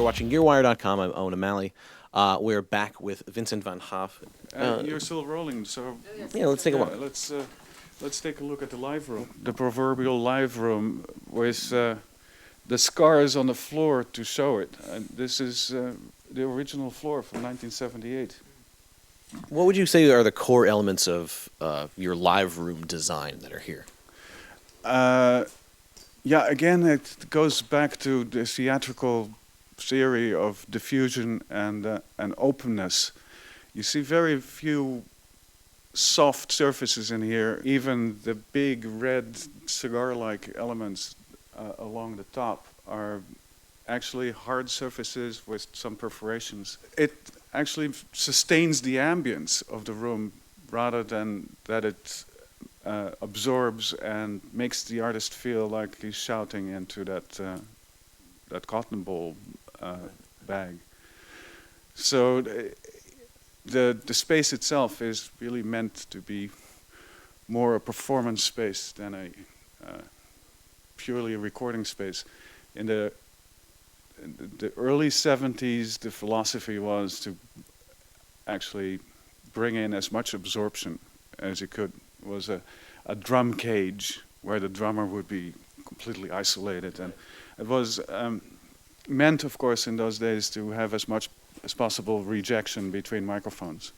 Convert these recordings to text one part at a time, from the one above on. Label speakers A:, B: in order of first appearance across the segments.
A: You're watching GearWire.com. I'm Owen O'Malley. We're back with Vincent van Haaff.
B: You're still rolling, so
A: Yeah, let's take a look.
B: let's take a look at the live room, the proverbial live room, with the scars on the floor to show it. This is the original floor from 1978.
A: What would you say are the core elements of your live room design that are here?
B: Yeah, again, it goes back to the theatrical theory of diffusion and openness. You see very few soft surfaces in here. Even the big red cigar-like elements along the top are actually hard surfaces with some perforations. It actually sustains the ambience of the room rather than that it absorbs and makes the artist feel like he's shouting into that cotton ball bag. So the space itself is really meant to be more a performance space than a purely a recording space. In the early 70s, the philosophy was to actually bring in as much absorption as you could. It was a drum cage where the drummer would be completely isolated, and it was meant, of course, in those days to have as much as possible rejection between microphones,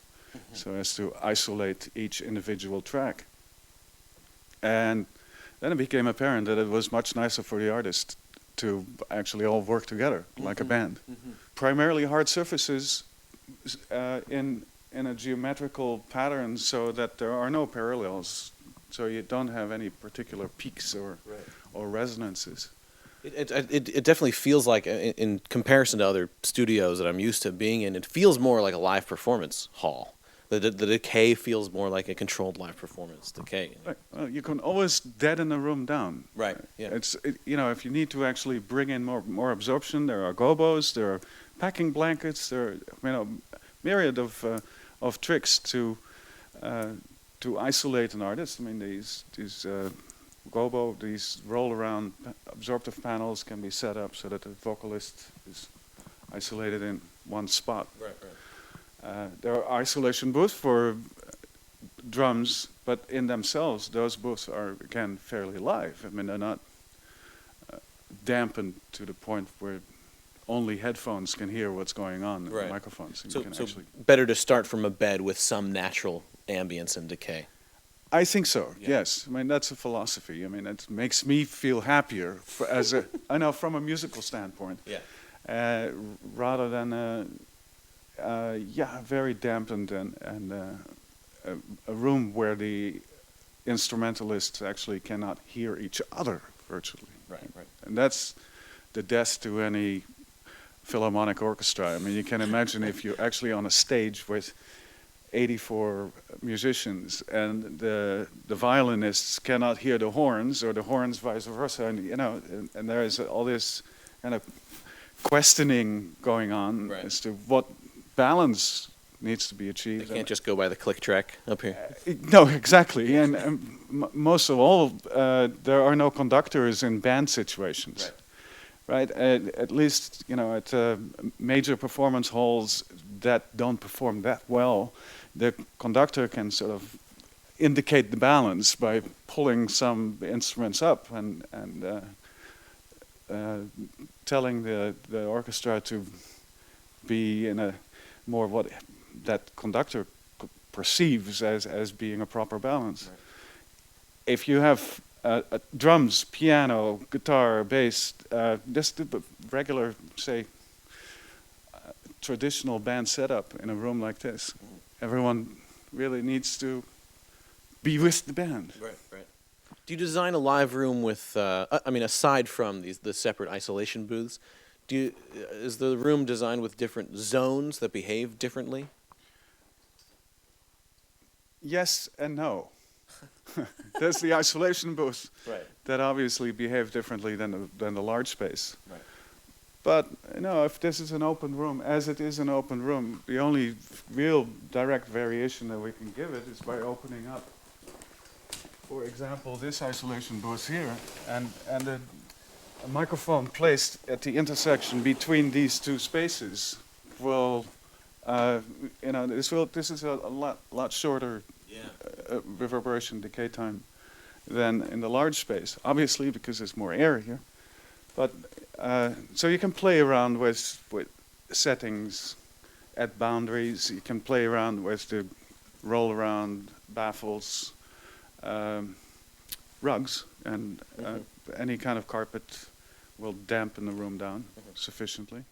B: so as to isolate each individual track. And then it became apparent that it was much nicer for the artist to actually all work together like a band. Primarily hard surfaces in a geometrical pattern so that there are no parallels, so you don't have any particular peaks or resonances.
A: It definitely feels like, in comparison to other studios that I'm used to being in, it feels more like a live performance hall. The decay feels more like a controlled live performance decay.
B: Right. Well, you can always deaden a room down.
A: Right. Yeah.
B: If you need to actually bring in more absorption, there are gobos, there are packing blankets, there are myriad of tricks to isolate an artist. I mean, these gobo, these roll-around absorptive panels can be set up so that the vocalist is isolated in one spot.
A: Right.
B: There are isolation booths for drums, but in themselves, those booths are, again, fairly live. I mean, they're not dampened to the point where only headphones can hear what's going on in the microphones.
A: So better to start from a bed with some natural ambience and decay.
B: I think so. Yeah. Yes. I mean, that's a philosophy. I mean, it makes me feel happier I know, from a musical standpoint.
A: Yeah.
B: Rather than very dampened and a room where the instrumentalists actually cannot hear each other virtually.
A: Right.
B: And that's the death to any philharmonic orchestra. I mean, you can imagine if you're actually on a stage with 84 musicians and the violinists cannot hear the horns, or the horns vice versa, and there is all this kind of questioning going on as to what balance needs to be achieved.
A: They can't just go by the click track up here.
B: No, exactly. And most of all, there are no conductors in band situations. Right? At least, at major performance halls that don't perform that well, the conductor can sort of indicate the balance by pulling some instruments up and telling the orchestra to be in a more what that conductor perceives as being a proper balance. Right. If you have drums, piano, guitar, bass, just the regular, say, traditional band setup in a room like this, everyone really needs to be with the band.
A: Right. Do you design a live room with, aside from the separate isolation booths, is the room designed with different zones that behave differently?
B: Yes and no. There's the isolation booth that obviously behave differently than the large space.
A: Right.
B: But if this is an open room, as it is an open room, the only real direct variation that we can give it is by opening up, for example, this isolation booth here, and a microphone placed at the intersection between these two spaces will, this is a lot shorter reverberation decay time than in the large space. Obviously, because there's more air here, but so you can play around with settings at boundaries. You can play around with the roll around baffles, rugs, and any kind of carpet will dampen the room down sufficiently.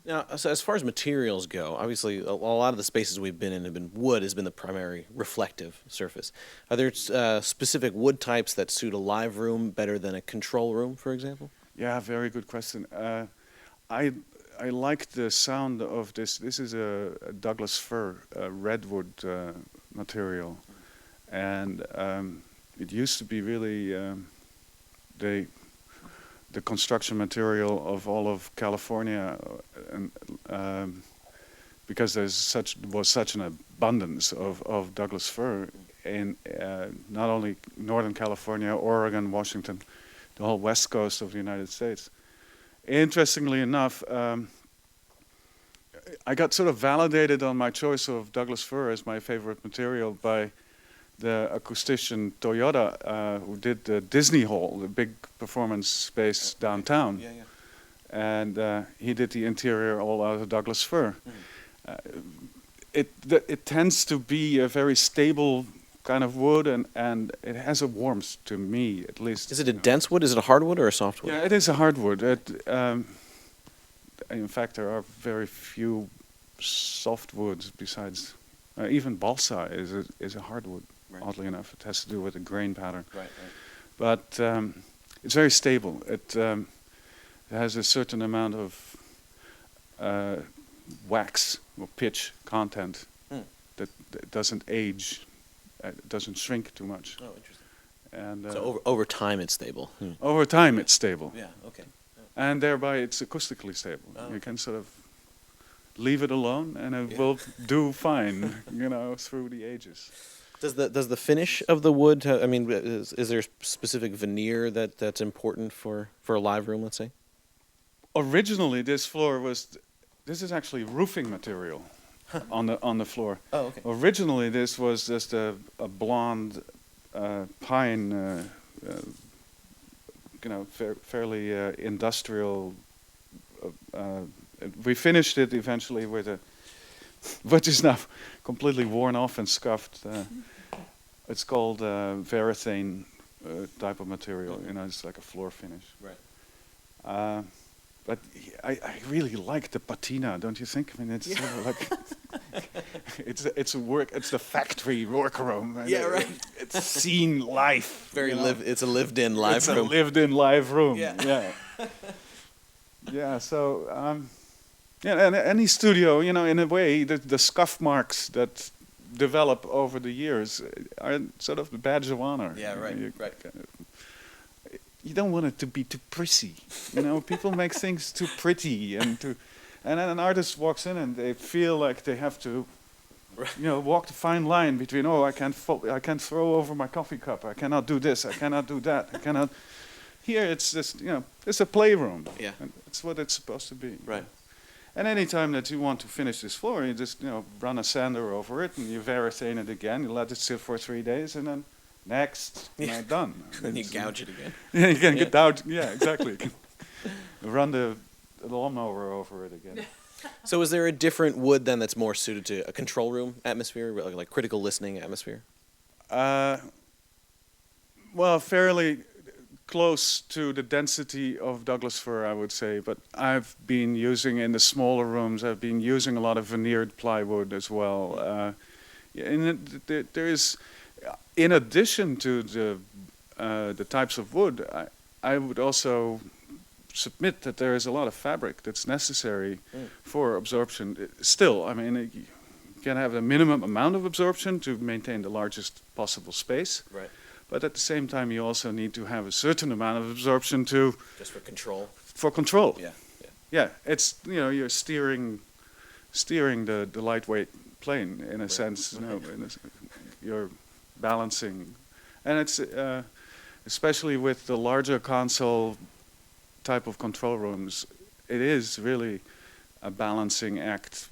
A: Now, so as far as materials go, obviously a lot of the spaces we've been in have been wood has been the primary reflective surface. Are there specific wood types that suit a live room better than a control room, for example?
B: Yeah, very good question. I like the sound of this. This is a Douglas fir, a redwood material, and it used to be really the construction material of all of California, and because was such an abundance of Douglas fir in not only Northern California, Oregon, Washington, the whole west coast of the United States. Interestingly enough, I got sort of validated on my choice of Douglas fir as my favorite material by the acoustician Toyota, who did the Disney Hall, the big performance space downtown.
A: Yeah, yeah.
B: And he did the interior all out of Douglas fir. It tends to be a very stable kind of wood, and it has a warmth to me, at least.
A: Is it a dense wood? Is it a hardwood or a softwood?
B: Yeah, it is a hardwood. In fact, there are very few softwoods besides, even balsa is a hardwood. Right. Oddly enough, it has to do with the grain pattern.
A: Right.
B: But it's very stable. It has a certain amount of wax or pitch content that doesn't age, doesn't shrink too much.
A: Oh, interesting.
B: And
A: so over time it's stable.
B: Over time it's stable.
A: Yeah. Okay.
B: And thereby it's acoustically stable.
A: Oh.
B: You can sort of leave it alone, and it will do fine, through the ages.
A: Does the finish of the wood? Is there a specific veneer that's important for a live room? Let's say.
B: Originally, this is actually roofing material on the floor.
A: Oh, okay.
B: Originally, this was just a blonde pine, fairly industrial. We finished it eventually which is now completely worn off and scuffed. It's called varathane type of material. It's like a floor finish.
A: Right.
B: But I really like the patina, don't you think? I mean, it's sort of like it's a work. It's the factory workroom.
A: Yeah, right.
B: It's seen life.
A: It's a lived-in live room.
B: It's a lived-in live room.
A: Yeah.
B: Yeah. Yeah. So. And any studio, in a way, the scuff marks that develop over the years are sort of the badge of honor.
A: Yeah, right, right.
B: You don't want it to be too pretty. People make things too pretty, and then an artist walks in and they feel like they have to, walk the fine line between, I can't throw over my coffee cup, I cannot do this, I cannot do that, I cannot. Here it's just, it's a playroom.
A: Yeah.
B: And it's what it's supposed to be.
A: Right.
B: And any time that you want to finish this floor, you just run a sander over it, and you varathane it again. You let it sit for 3 days, and then next, done.
A: Then you gouge it again.
B: Yeah, you can get out. Yeah, exactly. You can run the lawnmower over it again.
A: So, is there a different wood then that's more suited to a control room atmosphere, like critical listening atmosphere?
B: Well, fairly close to the density of Douglas fir, I would say, but I've been using in the smaller rooms, I've been using a lot of veneered plywood as well. There is, in addition to the types of wood, I would also submit that there is a lot of fabric that's necessary for absorption. Still, you can have a minimum amount of absorption to maintain the largest possible space.
A: Right.
B: But at the same time, you also need to have a certain amount of absorption
A: just for control.
B: For control.
A: Yeah.
B: Yeah. It's you're steering the lightweight plane in a sense. You're balancing, and it's especially with the larger console type of control rooms, it is really a balancing act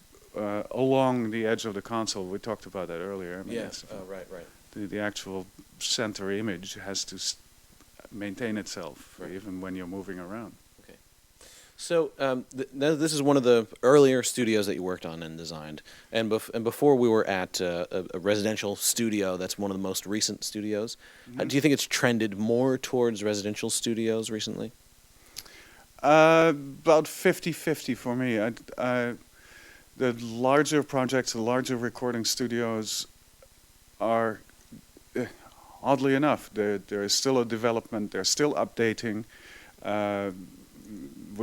B: along the edge of the console. We talked about that earlier. I mean,
A: Yes. Right. Right.
B: the actual center image has to maintain itself,
A: Right.
B: even when you're moving around.
A: Okay. So this is one of the earlier studios that you worked on and designed, and before we were at a residential studio. That's one of the most recent studios.
B: Mm-hmm.
A: Do you think it's trended more towards residential studios recently?
B: About 50-50 for me. The larger projects, the larger recording studios are, oddly enough, there is still a development, they're still updating.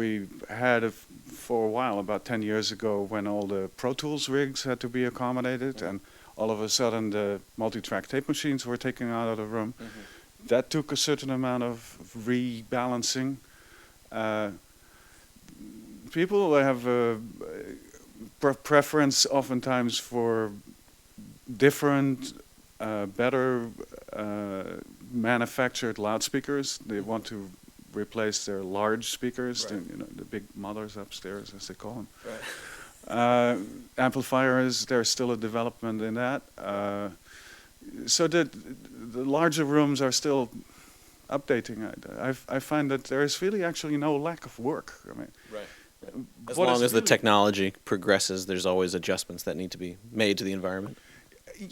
B: We had for a while, about 10 years ago, when all the Pro Tools rigs had to be accommodated, and all of a sudden the multi-track tape machines were taken out of the room.
A: Mm-hmm.
B: That took a certain amount of rebalancing. People have a preference oftentimes for different, better manufactured loudspeakers. They want to replace their large speakers,
A: Right.
B: the big mothers upstairs, as they call them.
A: Right.
B: Amplifiers, there's still a development in that. So the larger rooms are still updating. I find that there is really actually no lack of work. I mean,
A: Right. As
B: what
A: long
B: is
A: as the
B: really-
A: technology progresses, there's always adjustments that need to be made to the environment.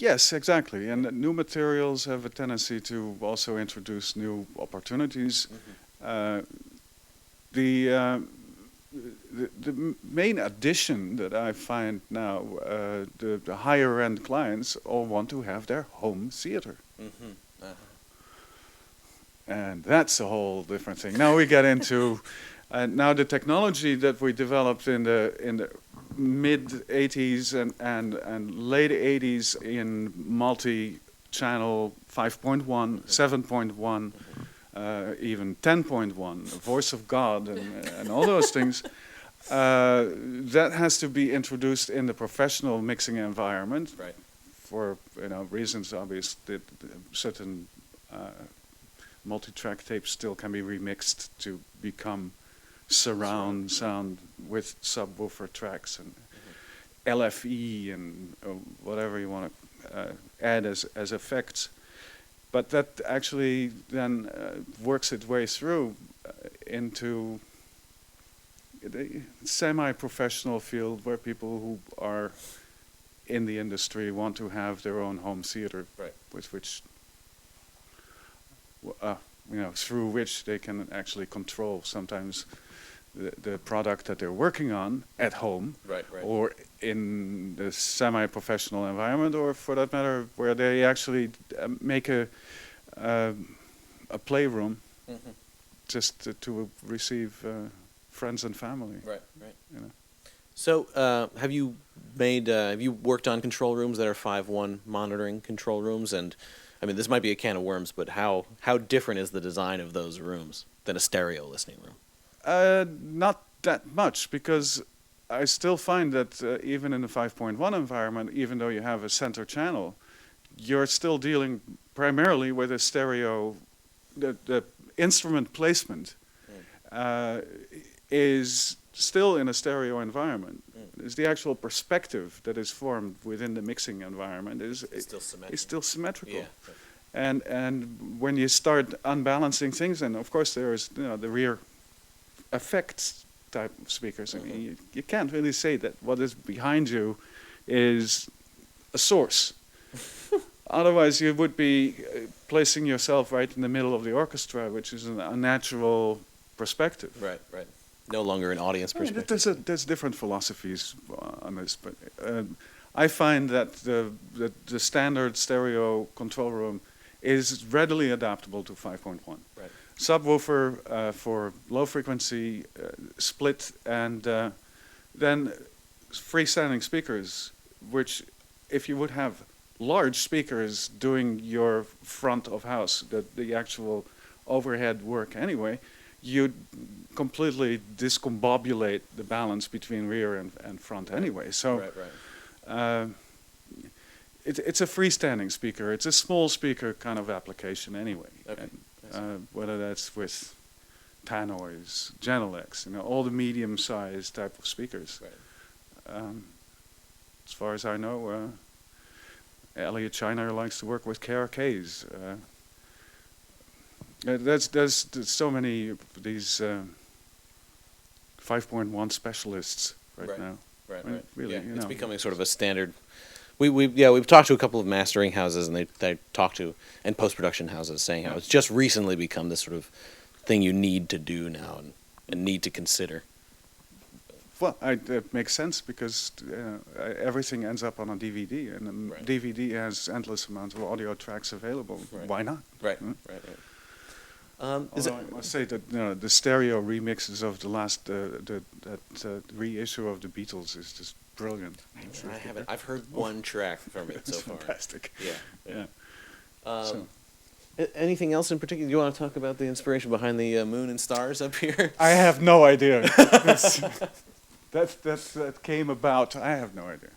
B: Yes, exactly. And new materials have a tendency to also introduce new opportunities. The main addition that I find now, the higher end clients all want to have their home theater.
A: Mm-hmm.
B: And that's a whole different thing. Now we get into now the technology that we developed in the mid 80s and late 80s in multi-channel 5.1, 7.1, even 10.1, Voice of God, and all those things. That has to be introduced in the professional mixing environment.
A: Right.
B: For reasons obvious, that certain multi-track tapes still can be remixed to become surround sound with subwoofer tracks and LFE and whatever you want to add as effects. But that actually then works its way through into the semi-professional field where people who are in the industry want to have their own home theater,
A: Right.
B: with which through which they can actually control sometimes the product that they're working on at home,
A: Right. Right.
B: or in the semi-professional environment, or for that matter, where they actually make a playroom
A: Mm-hmm.
B: just to receive friends and family.
A: Right. Right.
B: You know.
A: So, have you worked on control rooms that are 5.1 monitoring control rooms? And I mean, this might be a can of worms, but how different is the design of those rooms than a stereo listening room?
B: Not that much, because I still find that even in the 5.1 environment, even though you have a center channel, you're still dealing primarily with a stereo. The instrument placement is still in a stereo environment. It's the actual perspective that is formed within the mixing environment is still symmetrical.
A: Yeah.
B: And when you start unbalancing things, and of course there is the rear effects type of speakers. I mean, you can't really say that what is behind you is a source. Otherwise, you would be placing yourself right in the middle of the orchestra, which is an unnatural perspective.
A: Right. Right. No longer an audience
B: I mean,
A: perspective.
B: there's different philosophies on this, but I find that the standard stereo control room is readily adaptable to 5.1.
A: Right.
B: Subwoofer for low frequency split, and then freestanding speakers, which if you would have large speakers doing your front of house, the actual overhead work anyway, you'd completely discombobulate the balance between rear and front anyway. So
A: Right.
B: it's a freestanding speaker. It's a small speaker kind of application anyway.
A: Okay.
B: And, whether that's with tannoys, Genelecs, all the medium-sized type of speakers.
A: Right.
B: As far as I know, Elliot Shiner likes to work with KRKs. There's so many of these 5.1 specialists right now.
A: Right,
B: I mean,
A: right.
B: really,
A: Yeah, it's becoming sort of a standard. We've talked to a couple of mastering houses, and they talk to, and post-production houses, saying how it's just recently become this sort of thing you need to do now and need to consider.
B: Well, it makes sense because everything ends up on a DVD, and
A: Right.
B: DVD has endless amounts of audio tracks available.
A: Right.
B: Why not?
A: Right,
B: Hmm?
A: right.
B: Although I must say that the stereo remixes of the last that reissue of the Beatles is just brilliant.
A: I haven't. I've heard one track from it
B: It's
A: so far.
B: fantastic.
A: Yeah.
B: So.
A: Anything else in particular? Do you want to talk about the inspiration behind the moon and stars up here?
B: I have no idea. That came about. I have no idea.